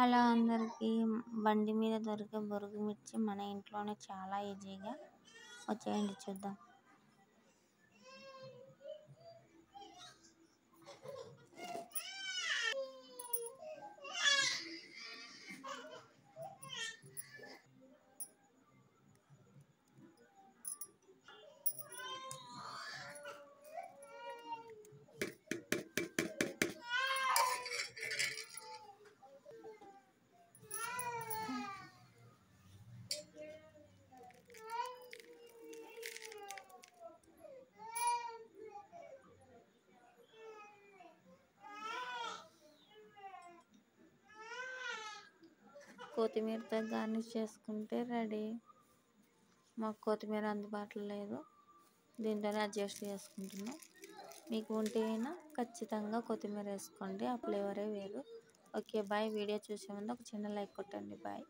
Hello అందరికీ. బండి మీద దొరికే బొరుగు మిర్చి మన ఇంట్లోనే చాలా ఈజీగా వచ్చేయండి చూద్దాం. కొత్తిమీరతో గార్నిష్ చేసుకుంటే రెడీ. మాకు కొత్తిమీర అందుబాటులో లేదు, దీంతోనే అడ్జస్ట్ చేసుకుంటున్నాం. మీకు ఉంటే అయినా ఖచ్చితంగా కొత్తిమీర వేసుకోండి, ఆ ఫ్లేవరే వేరు. Okay bye. వీడియో చూసే ముందు ఒక చిన్న లైక్ కొట్టండి. బాయ్.